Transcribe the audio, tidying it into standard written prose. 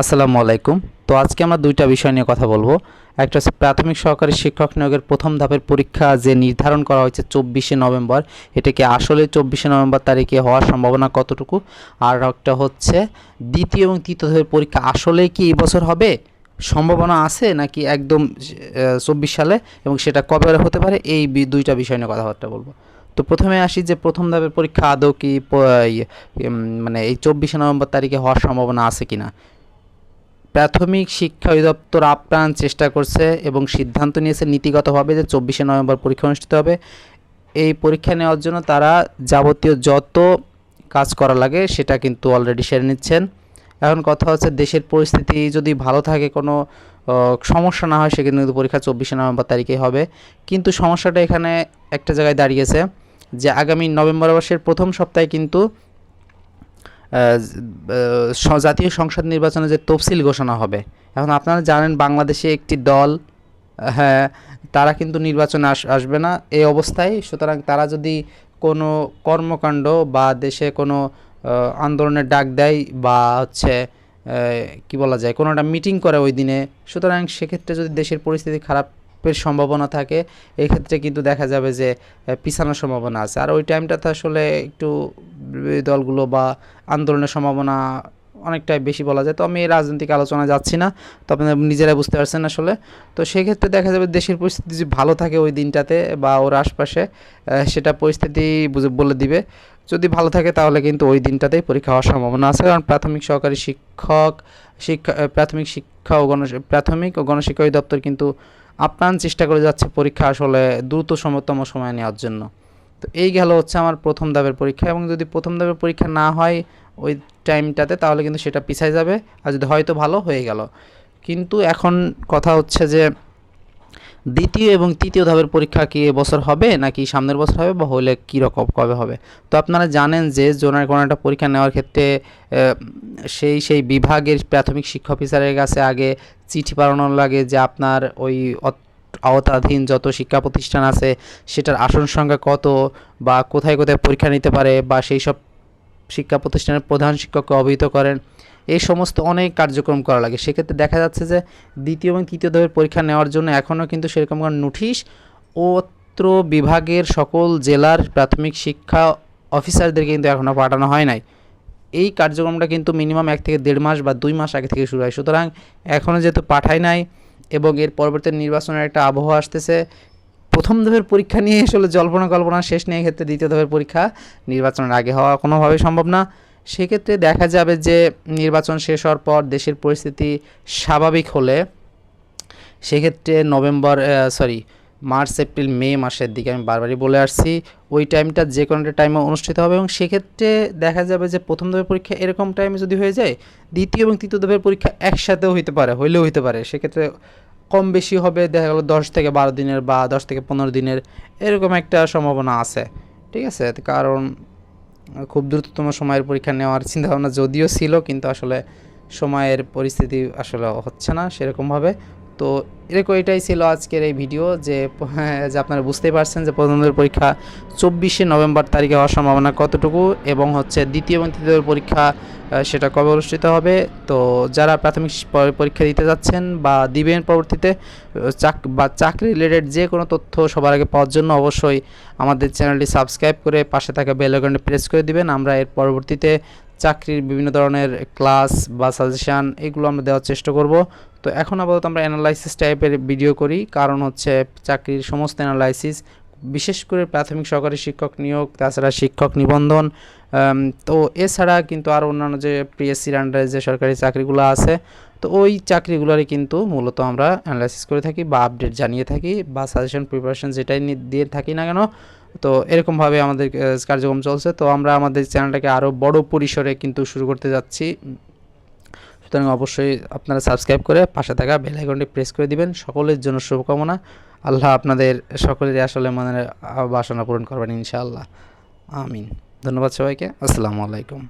আসসালামু আলাইকুম। তো আজকে আমরা দুইটা বিষয় নিয়ে কথা বলবো। একটা হচ্ছে প্রাথমিক সহকারী শিক্ষক নিয়োগের প্রথম ধাপের পরীক্ষা যে নির্ধারণ করা হয়েছে 24শে নভেম্বর, এটা কি আসলে 24শে নভেম্বর তারিখে হওয়ার সম্ভাবনা কতটুকু? আর একটা হচ্ছে দ্বিতীয় এবং তৃতীয় ধাপের পরীক্ষা আসলে কি এই বছর হবে, সম্ভাবনা আছে নাকি একদম 24 সালে, এবং সেটা কবে হতে পারে, এই দুইটা বিষয় নিয়ে কথাবার্তা বলবো। তো প্রথমে আসি যে প্রথম ধাপের পরীক্ষা আদৌ কি মানে এই 24শে নভেম্বর তারিখে হওয়ার সম্ভাবনা আছে কিনা। প্রাথমিক শিক্ষা অধিদপ্তর আপ্রাণ চেষ্টা করছে এবং সিদ্ধান্ত নিয়েছে নীতিগতভাবে যে 24শে নভেম্বর পরীক্ষা অনুষ্ঠিত হবে। এই পরীক্ষা নেওয়ার জন্য তারা যাবতীয় যত কাজ করা লাগে সেটা কিন্তু অলরেডি সেরে নিচ্ছেন। এখন কথা হচ্ছে দেশের পরিস্থিতি যদি ভালো থাকে, কোনো সমস্যা না হয়, সেখানে কিন্তু পরীক্ষা 24শে নভেম্বর তারিখেই হবে। কিন্তু সমস্যাটা এখানে একটা জায়গায় দাঁড়িয়েছে যে আগামী নভেম্বর মাসের প্রথম সপ্তাহে কিন্তু জাতীয় সংসদ নির্বাচনে যে তফসিল ঘোষণা হবে। এখন আপনারা জানেন বাংলাদেশে একটি দল, হ্যাঁ, তারা কিন্তু নির্বাচনে আসবে না এই অবস্থায়। সুতরাং তারা যদি কোনো কর্মকাণ্ড বা দেশে কোনো আন্দোলনের ডাক দেয় বা হচ্ছে কি বলা যায়, কোনো একটা মিটিং করে ওই দিনে, সুতরাং সেক্ষেত্রে যদি দেশের পরিস্থিতি খারাপের সম্ভাবনা থাকে, এক্ষেত্রে কিন্তু দেখা যাবে যে পিছানোর সম্ভাবনা আছে। আর ওই টাইমটাতে আসলে একটু বিরোধী দলগুলো বা আন্দোলনের সম্ভাবনা অনেকটাই বেশি বলা যায়। তো আমি এই রাজনৈতিক আলোচনায় যাচ্ছি না, তো আপনারা নিজেরাই বুঝতে পারছেন আসলে। তো সেক্ষেত্রে দেখা যাবে দেশের পরিস্থিতি যদি ভালো থাকে ওই দিনটাতে বা ওর আশপাশে, সেটা পরিস্থিতি বুঝে বলে দিবে। যদি ভালো থাকে তাহলে কিন্তু ওই দিনটাতেই পরীক্ষা হওয়ার সম্ভাবনা আছে, কারণ প্রাথমিক সহকারী প্রাথমিক শিক্ষা ও প্রাথমিক ও গণশিক্ষা অধিদপ্তর কিন্তু আপ্রাণ চেষ্টা করে যাচ্ছে পরীক্ষা আসলে দ্রুততম সময় নেওয়ার জন্য। তো এই গেল হচ্ছে আমার প্রথম ধাপের পরীক্ষা, এবং যদি প্রথম ধাপের পরীক্ষা না হয় ওই টাইমটাতে, তাহলে কিন্তু সেটা পিছায় যাবে। আর যদি হয়তো ভালো হয়ে গেল। কিন্তু এখন কথা হচ্ছে যে দ্বিতীয় এবং তৃতীয় ধাপের পরীক্ষা কি এবছর হবে নাকি সামনের বছর হবে, বা হলে কীরকম কবে হবে। তো আপনারা জানেন যে জোনের কোনো একটা পরীক্ষা নেওয়ার ক্ষেত্রে সেই বিভাগের প্রাথমিক শিক্ষা অফিসারের কাছে আগে চিঠি পাঠানো লাগে যে আপনার ওই আওতাধীন যত শিক্ষা প্রতিষ্ঠান আছে সেটার আসন সংখ্যা কত, বা কোথায় কোথায় পরীক্ষা নিতে পারে, বা সেই সব শিক্ষা প্রতিষ্ঠানের প্রধান শিক্ষককে অবহিত করেন। এই সমস্ত অনেক কার্যক্রম করা লাগে। সেক্ষেত্রে দেখা যাচ্ছে যে দ্বিতীয় এবং তৃতীয় ধাপের পরীক্ষা নেওয়ার জন্য এখনও কিন্তু সেরকম কোনো নোটিশ অত্র বিভাগের সকল জেলার প্রাথমিক শিক্ষা অফিসারদেরকে কিন্তু এখনও পাঠানো হয় নাই। এই কার্যক্রমটা কিন্তু মিনিমাম 1 থেকে 1.5 মাস বা 2 মাস আগে থেকে শুরু হয়। সুতরাং এখনও যেহেতু পাঠায় নাই এবং এর পরবর্তী নির্বাচনের একটা আবহাওয়া আসতেছে, প্রথম ধাপের পরীক্ষা নিয়ে আসলে জল্পনা কল্পনা শেষ নেই। ক্ষেত্রে দ্বিতীয় ধাপের পরীক্ষা নির্বাচনের আগে হওয়া কোনোভাবেই সম্ভব না। সেক্ষেত্রে দেখা যাবে যে নির্বাচন শেষ হওয়ার পর দেশের পরিস্থিতি স্বাভাবিক হলে সেক্ষেত্রে মার্চ এপ্রিল মে মাসের দিকে, আমি বারবারই বলে আসছি, ওই টাইমটা যে কোনো একটা টাইমে অনুষ্ঠিত হবে। এবং সেক্ষেত্রে দেখা যাবে যে প্রথম ধাপের পরীক্ষা এরকম টাইমে যদি হয়ে যায়, দ্বিতীয় এবং তৃতীয় ধাপের পরীক্ষা একসাথেও হইলেও হইতে পারে। সেক্ষেত্রে কম বেশি হবে, দেখা গেলো 10 থেকে 12 দিনের বা 10 থেকে 15 দিনের, এরকম একটা সম্ভাবনা আছে। ঠিক আছে, কারণ খুব দ্রুততম সময়ের পরীক্ষা নেওয়ার চিন্তাভাবনা যদিও ছিল, কিন্তু আসলে সময়ের পরিস্থিতি আসলে হচ্ছে না সেরকমভাবে। তো এটাই ছিল আজকের এই ভিডিও, যে আপনারা বুঝতেই পারছেন যে প্রথম ধাপের পরীক্ষা 24শে নভেম্বর তারিখে হওয়ার সম্ভাবনা কতটুকু, এবং হচ্ছে দ্বিতীয় এবং তৃতীয় পরীক্ষা সেটা কবে অনুষ্ঠিত হবে। তো যারা প্রাথমিক পরীক্ষা দিতে যাচ্ছেন বা দিবেন পরবর্তীতে, চাকরি রিলেটেড যে কোনো তথ্য সবার আগে পাওয়ার জন্য অবশ্যই আমাদের চ্যানেলটি সাবস্ক্রাইব করে পাশে থাকা বেল আইকনটি প্রেস করে দিবেন। আমরা এর পরবর্তীতে চাকরির বিভিন্ন ধরনের ক্লাস বা সাজেশান এগুলো আমরা দেওয়ার চেষ্টা করব। তো এখন আপাতত আমরা অ্যানালাইসিস টাইপের ভিডিও করি, কারণ হচ্ছে চাকরির সমস্ত অ্যানালাইসিস, বিশেষ করে প্রাথমিক সহকারী শিক্ষক নিয়োগ, তাছাড়া শিক্ষক নিবন্ধন, তো এছাড়া কিন্তু আর অন্যান্য যে পিএসসির আন্ডারে যে সরকারি চাকরিগুলো আছে, তো ওই চাকরিগুলোরই কিন্তু মূলত আমরা অ্যানালাইসিস করে থাকি বা আপডেট জানিয়ে থাকি বা সাজেশন প্রিপারেশন যেটাই দিয়ে থাকি না কেন। তো এরকমভাবে আমাদের কার্যক্রম চলছে। তো আমরা আমাদের চ্যানেলটাকে আরও বড় পরিসরে কিন্তু শুরু করতে যাচ্ছি। সুতরাং অবশ্যই আপনারা সাবস্ক্রাইব করে পাশে থাকা বেল আইকনটি প্রেস করে দিবেন। সকলের জন্য শুভকামনা। আল্লাহ আপনাদের সকলেরই আসলে মনের বাসনা পূরণ করবেন ইনশাআল্লাহ। আমিন। ধন্যবাদ সবাইকে। আসসালামু আলাইকুম।